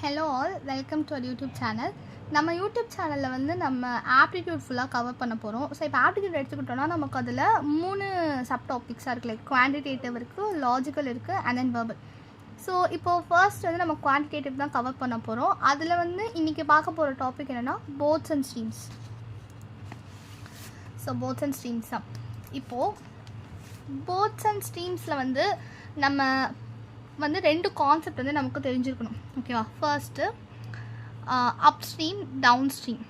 Hello all, welcome to our YouTube channel. நம்ம YouTube சேனலில் வந்து நம்ம ஆப்டிடியூட் ஃபுல்லாக கவர் பண்ண போகிறோம். ஸோ இப்போ ஆப்டிடியூட் எடுத்துக்கிட்டோன்னா நமக்கு அதில் 3 சப் டாபிக்ஸாக இருக்குது. லைக் குவான்டிடேட்டிவ் இருக்குது, லாஜிக்கல் இருக்குது, அண்ட் தென் வெர்பல். ஸோ இப்போது ஃபர்ஸ்ட் வந்து நம்ம குவான்டிடேட்டிவ் தான் கவர் பண்ண போகிறோம். அதில் வந்து இன்றைக்கி பார்க்க போகிற டாபிக் என்னென்னா boats and streams. So boats and streams தான். இப்போது போத்ஸ் அண்ட் ஸ்ட்ரீம்ஸில் வந்து நம்ம வந்து 2 கான்செப்ட் வந்து நமக்கு தெரிஞ்சிருக்கணும். ஓகேவா? First upstream, downstream.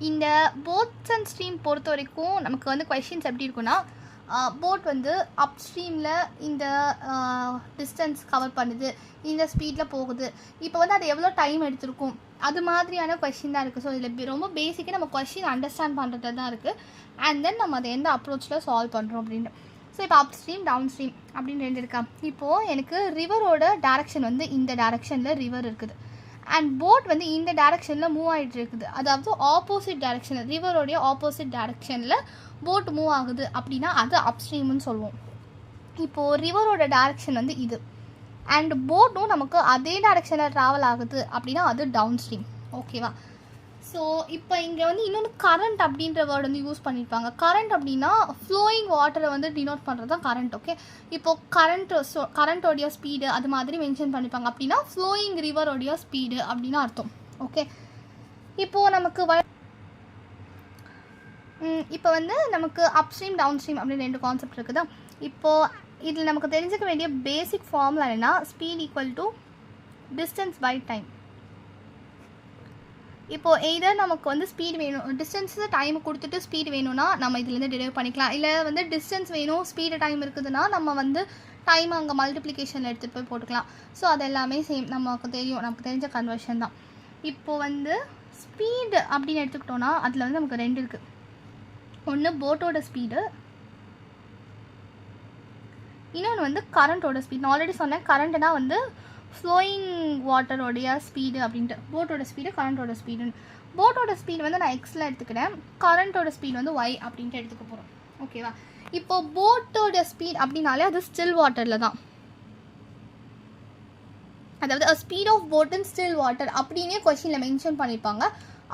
இந்த போத்ஸ் அண்ட் ஸ்ட்ரீம் பொறுத்த வரைக்கும் நமக்கு வந்து கொஷின்ஸ் எப்படி இருக்குன்னா, போட் வந்து அப்ஸ்ட்ரீமில் இந்த டிஸ்டன்ஸ் கவர் பண்ணுது, இந்த ஸ்பீடில் போகுது, இப்போ வந்து அது எவ்வளோ டைம் எடுத்திருக்கும், அது மாதிரியான கொஷின் தான் இருக்குது. ஸோ இதில் ரொம்ப பேசிக்காக நம்ம கொஷின் அண்டர்ஸ்டாண்ட் பண்ணுறது தான் இருக்குது. அண்ட் தென் நம்ம அதை எந்த அப்ரோச்சில் சால்வ் பண்ணுறோம் அப்படின்ட்டு. ஸோ இப்போ அப்ஸ்ட்ரீம், டவுன்ஸ்ட்ரீம் அப்படின்னு 2 இருக்கா. இப்போது எனக்கு ரிவரோட டேரெக்ஷன் வந்து இந்த டேரெக்ஷனில் ரிவர் இருக்குது, அண்ட் போட் வந்து இந்த டேரெக்ஷனில் மூவ் ஆகிட்டு இருக்குது. அதாவது ஆப்போசிட் டேரெக்ஷனில், ரிவரோடைய ஆப்போசிட் டேரெக்ஷனில் போட் மூவ் ஆகுது அப்படின்னா அது அப்ஸ்ட்ரீம்னு சொல்லுவோம். இப்போது ரிவரோட டேரெக்ஷன் வந்து இது, அண்ட் போட்டும் நமக்கு அதே டேரெக்ஷனில் ட்ராவல் ஆகுது அப்படின்னா அது டவுன்ஸ்ட்ரீம். ஓகேவா? ஸோ இப்போ இங்கே வந்து இன்னொன்று கரண்ட் அப்படின்ற வேர்டு வந்து யூஸ் பண்ணியிருப்பாங்க. கரண்ட் அப்படின்னா ஃப்ளோயிங் வாட்டரை வந்து டினோட் பண்ணுறது தான் கரண்ட். ஓகே, இப்போது கரண்ட்டோடைய ஸ்பீடு அது மாதிரி மென்ஷன் பண்ணியிருப்பாங்க. அப்படின்னா ஃப்ளோயிங் ரிவரோடைய ஸ்பீடு அப்படின்னு அர்த்தம். ஓகே, இப்போது நமக்கு இப்போ வந்து நமக்கு அப்ஸ்ட்ரீம், டவுன்ஸ்ட்ரீம் அப்படின்னு 2 கான்செப்ட் இருக்குதா. இப்போது இதில் நமக்கு தெரிஞ்சுக்க வேண்டிய பேசிக் ஃபார்முலா என்னென்னா, speed equal to distance by time. இப்போது எய்தர் நமக்கு வந்து ஸ்பீட் வேணும், டிஸ்டன்ஸு டைம் கொடுத்துட்டு ஸ்பீடு வேணும்னா நம்ம இதுலேருந்து டெரைவ் பண்ணிக்கலாம். இல்லை வந்து டிஸ்டன்ஸ் வேணும், ஸ்பீடு டைம் இருக்குதுன்னா நம்ம வந்து டைம் அங்கே மல்டிப்ளிகேஷனில் எடுத்துகிட்டு போய் போட்டுக்கலாம். ஸோ அது எல்லாமே சேம், நமக்கு தெரிஞ்ச கன்வர்ஷன் தான். இப்போது வந்து ஸ்பீடு அப்படின்னு எடுத்துக்கிட்டோன்னா அதில் வந்து நமக்கு 2 இருக்குது. ஒன்று போட்டோட ஸ்பீடு, இன்னொன்று வந்து கரண்ட்டோட ஸ்பீட். நான் ஆல்ரெடி சொன்னேன், கரண்ட்னா வந்து ஃப்ளோயிங் வாட்டரோடைய ஸ்பீடு அப்படின்ட்டு. போட்டோட ஸ்பீடு, கரண்ட்டோட ஸ்பீடுன்னு. போட்டோட ஸ்பீடு வந்து நான் எக்ஸில் எடுத்துக்கிறேன், கரண்ட்டோட ஸ்பீடு வந்து ஒய் அப்படின்ட்டு எடுத்துக்க போகிறோம். ஓகேவா? இப்போ போட்டோட ஸ்பீட் அப்படின்னாலே அது ஸ்டில் வாட்டரில் தான். அதாவது speed of boat in still water அப்படின்னே கொஷினில் மென்ஷன் பண்ணியிருப்பாங்க.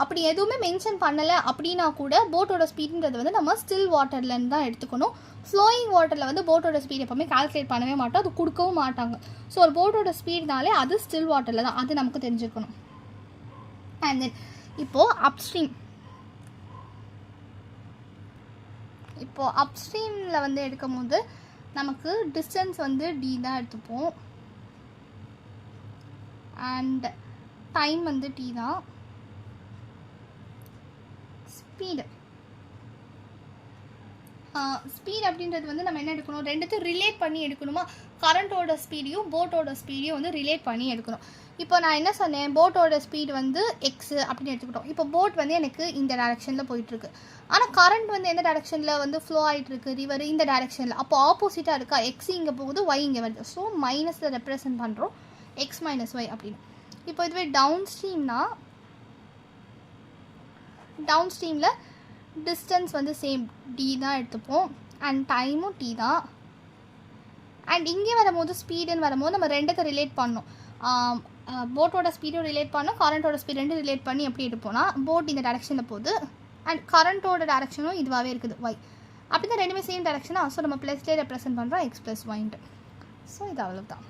அப்படி எதுவுமே மென்ஷன் பண்ணலை அப்படின்னா கூட போட்டோட ஸ்பீடுன்றது வந்து நம்ம ஸ்டில் வாட்டர்லேருந்து தான் எடுத்துக்கணும். ஃப்ளோயிங் வாட்டரில் வந்து போட்டோட ஸ்பீட் எப்போவுமே கால்குலேட் பண்ணவே மாட்டோம், அது கொடுக்கவும் மாட்டாங்க. ஸோ ஒரு போட்டோட ஸ்பீட்னாலே அது ஸ்டில் வாட்டரில் தான், அது நமக்கு தெரிஞ்சுக்கணும். அண்ட் தென் இப்போது அப்ஸ்ட்ரீம். இப்போது அப்ஸ்ட்ரீமில் வந்து எடுக்கும் போது நமக்கு டிஸ்டன்ஸ் வந்து டி தான் எடுத்துப்போம், அண்ட் டைம் வந்து டி தான். ஸ்பீட் அப்படின்றது வந்து நம்ம என்ன எடுக்கணும், 2த்தையும் ரிலேட் பண்ணி எடுக்கணுமா. கரண்ட்டோட ஸ்பீடையும் போட்டோட ஸ்பீடையும் வந்து ரிலேட் பண்ணி எடுக்கணும். இப்போ நான் என்ன சொன்னேன், போட்டோட ஸ்பீடு வந்து எக்ஸு அப்படின்னு எடுத்துக்கிட்டோம். இப்போ போட் வந்து எனக்கு இந்த டேரெக்ஷனில் போயிட்டுருக்கு, ஆனால் கரண்ட் வந்து எந்த டேரெக்ஷனில் வந்து ஃப்ளோ ஆகிட்டுருக்கு, ரிவர் இந்த டேரெக்ஷனில். அப்போ ஆப்போசிட்டாக இருக்கா, எக்ஸ் இங்கே போகுது, ஒய் இங்கே வருது. ஸோ மைனஸில் ரெப்ரசன்ட் பண்ணுறோம், எக்ஸ் மைனஸ் ஒய் அப்படின்னு. இப்போ இதுவே டவுன் ஸ்ட்ரீம்னா, டவுன் ஸ்ட்ரீமில் டிஸ்டன்ஸ் வந்து சேம் டி தான் எடுத்துப்போம், அண்ட் டைமும் டி தான். அண்ட் இங்கே வரும்போது ஸ்பீடுன்னு வரும்போது நம்ம 2த்தை ரிலேட் பண்ணோம். போட்டோட ஸ்பீடும் ரிலேட் பண்ணோம், கரண்ட்டோட ஸ்பீட் 2 ரிலேட் பண்ணி எப்படி எடுப்போம்னா, போட் இந்த டேரெக்ஷனில் போகுது, அண்ட் கரண்ட்டோட டேரெக்ஷனும் இதுவாகவே இருக்குது, ஒய். அப்படி தான் 2மே சேம் டேரெக்ஷனாக. ஸோ நம்ம ப்ளஸ்லேயே ரெப்ரசென்ட் பண்ணுறோம், எக்ஸ் ப்ளஸ் ஒய்ன்ட்டு. ஸோ இது அவ்வளோதான்.